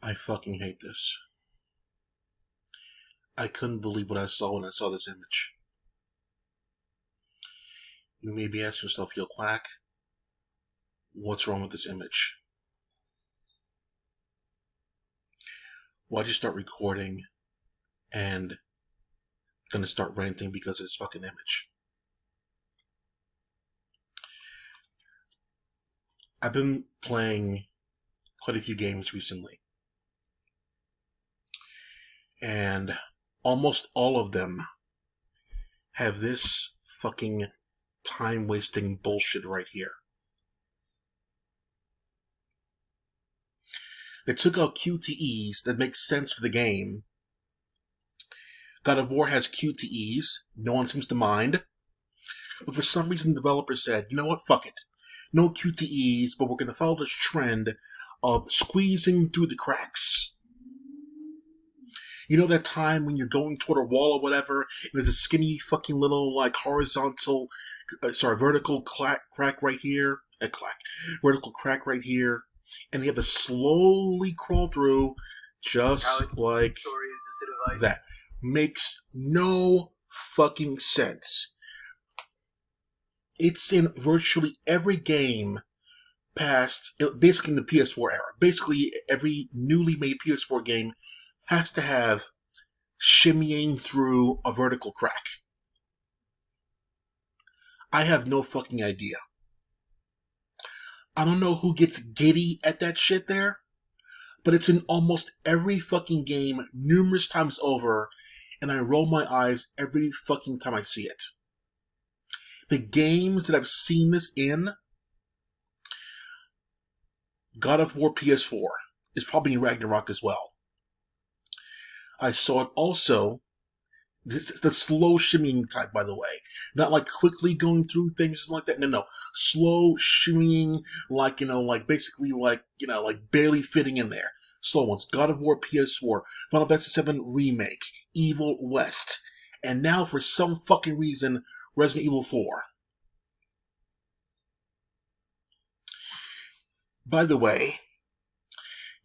I fucking hate this. I couldn't believe what I saw when I saw this image. You may be asking yourself, yo, Quack, what's wrong with this image? Why'd you start recording and gonna start ranting because of this fucking image? I've been playing quite a few games recently, and almost all of them have this fucking time-wasting bullshit right here. They took out QTEs that make sense for the game. God of War has QTEs, no one seems to mind. But for some reason, the developer said, you know what, fuck it. No QTEs, but we're going to follow this trend of squeezing through the cracks. You know that time when you're going toward a wall or whatever, and there's a skinny fucking little, like, vertical crack right here? Vertical crack right here. And you have to slowly crawl through, just like that. Makes no fucking sense. It's in virtually every game past, basically in the PS4 era. Basically, every newly made PS4 game has to have shimmying through a vertical crack. I have no fucking idea. I don't know who gets giddy at that shit there, but it's in almost every fucking game numerous times over, and I roll my eyes every fucking time I see it. The games that I've seen this in, God of War PS4 is probably in Ragnarok as well. I saw it also, this is the slow shimmying type, by the way. Not like quickly going through things like that. No. Slow shimmying, like barely fitting in there. Slow ones. God of War PS4, Final Fantasy VII Remake, Evil West, and now for some fucking reason, Resident Evil 4. By the way,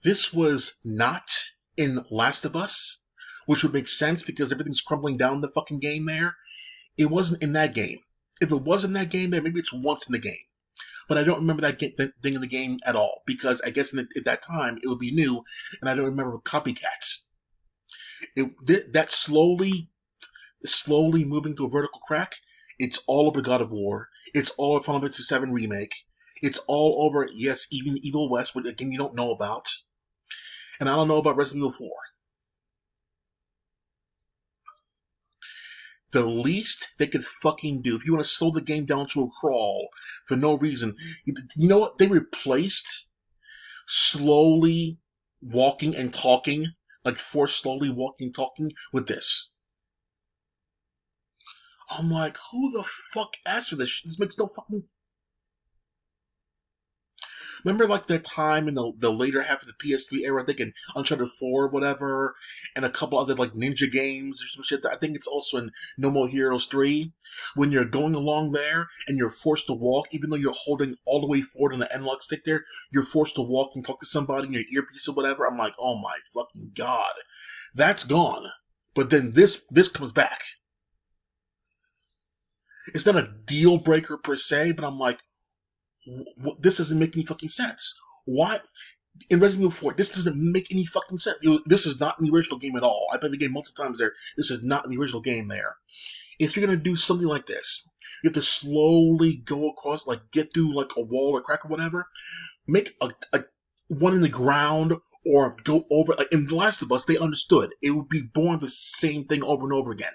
this was not in Last of Us, which would make sense because everything's crumbling down the fucking game there. It wasn't in that game. If it was in that game there, maybe it's once in the game. But I don't remember that thing in the game at all, because I guess at that time it would be new, and I don't remember copycats. That slowly moving to a vertical crack, it's all over God of War. It's all over Final Fantasy VII Remake. It's all over, yes, even Evil West, which again you don't know about. And I don't know about Resident Evil 4. The least they could fucking do, if you want to slow the game down to a crawl for no reason, you know what? They replaced slowly walking and talking, like forced slowly walking and talking, with this. I'm like, who the fuck asked for this? This makes no fucking... Remember, like, that time in the later half of the PS3 era, I think in Uncharted 4 or whatever, and a couple other, like, ninja games or some shit. I think it's also in No More Heroes 3, when you're going along there and you're forced to walk, even though you're holding all the way forward on the analog stick there, you're forced to walk and talk to somebody in your earpiece or whatever. I'm like, oh my fucking god. That's gone. But then this comes back. It's not a deal breaker per se, but I'm like, this doesn't make any fucking sense. Why? In Resident Evil 4, this doesn't make any fucking sense. This is not in the original game at all. I played the game multiple times there. This is not in the original game there. If you're going to do something like this, you have to slowly go across, like, get through, like, a wall or crack or whatever. Make a one in the ground, or go over. Like, in The Last of Us, they understood. It would be born the same thing over and over again.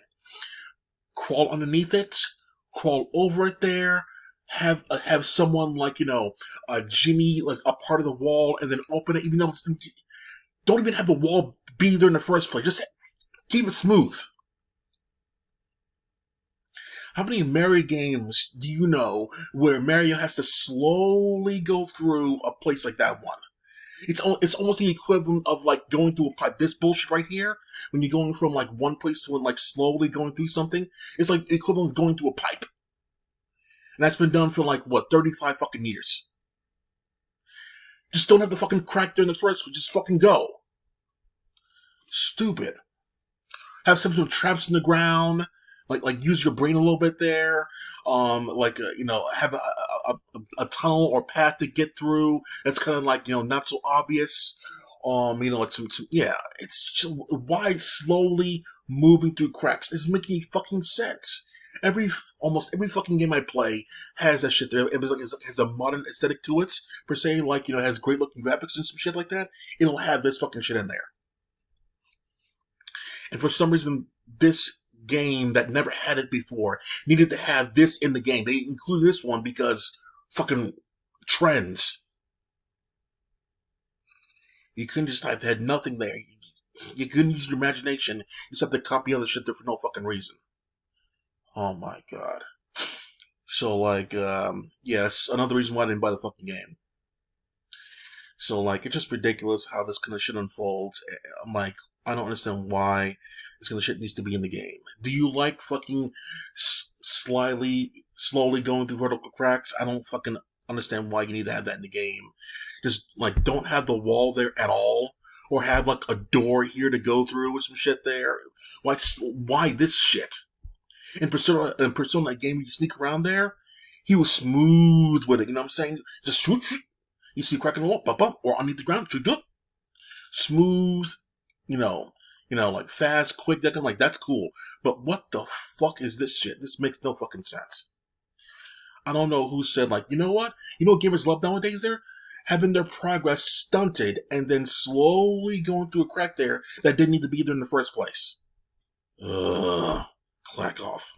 Crawl underneath it, crawl over it there, have someone, like, jimmy, like, a part of the wall and then open it, even though don't even have the wall be there in the first place. Just keep it smooth. How many Mario games do you know where Mario has to slowly go through a place like that one? It's almost the equivalent of, like, going through a pipe. This bullshit right here, when you're going from, like, one place to, like, slowly going through something, it's like the equivalent of going through a pipe. And that's been done for, like, 35 fucking years. Just don't have the fucking crack there in the first one. Just fucking go. Stupid. Have some sort of traps in the ground. Like use your brain a little bit there. Have a tunnel or path to get through. That's kind of like not so obvious. Like some yeah. It's just, why slowly moving through cracks? It's making any fucking sense. Almost every fucking game I play has that shit there. It has a modern aesthetic to it, per se. Like it has great looking graphics and some shit like that. It'll have this fucking shit in there. And for some reason, this game that never had it before needed to have this in the game. They included this one because fucking trends. You couldn't just have had nothing there. You couldn't use your imagination. You just have to copy other shit there for no fucking reason. Oh my god. So yes, another reason why I didn't buy the fucking game. So it's just ridiculous how this kind of shit unfolds. I'm like, I don't understand why this kind of shit needs to be in the game. Do you like fucking slowly going through vertical cracks? I don't fucking understand why you need to have that in the game. Just don't have the wall there at all, or have a door here to go through with some shit there. Why this shit? In Persona game, you sneak around there. He was smooth with it. You know what I'm saying? Just shoot. You see a crack in the wall, pop up, or underneath the ground, shoot. Smooth. Fast, quick. That's cool. But what the fuck is this shit? This makes no fucking sense. I don't know who said you know what? You know what gamers love nowadays? There having their progress stunted and then slowly going through a crack there that didn't need to be there in the first place. Ugh. Clack off.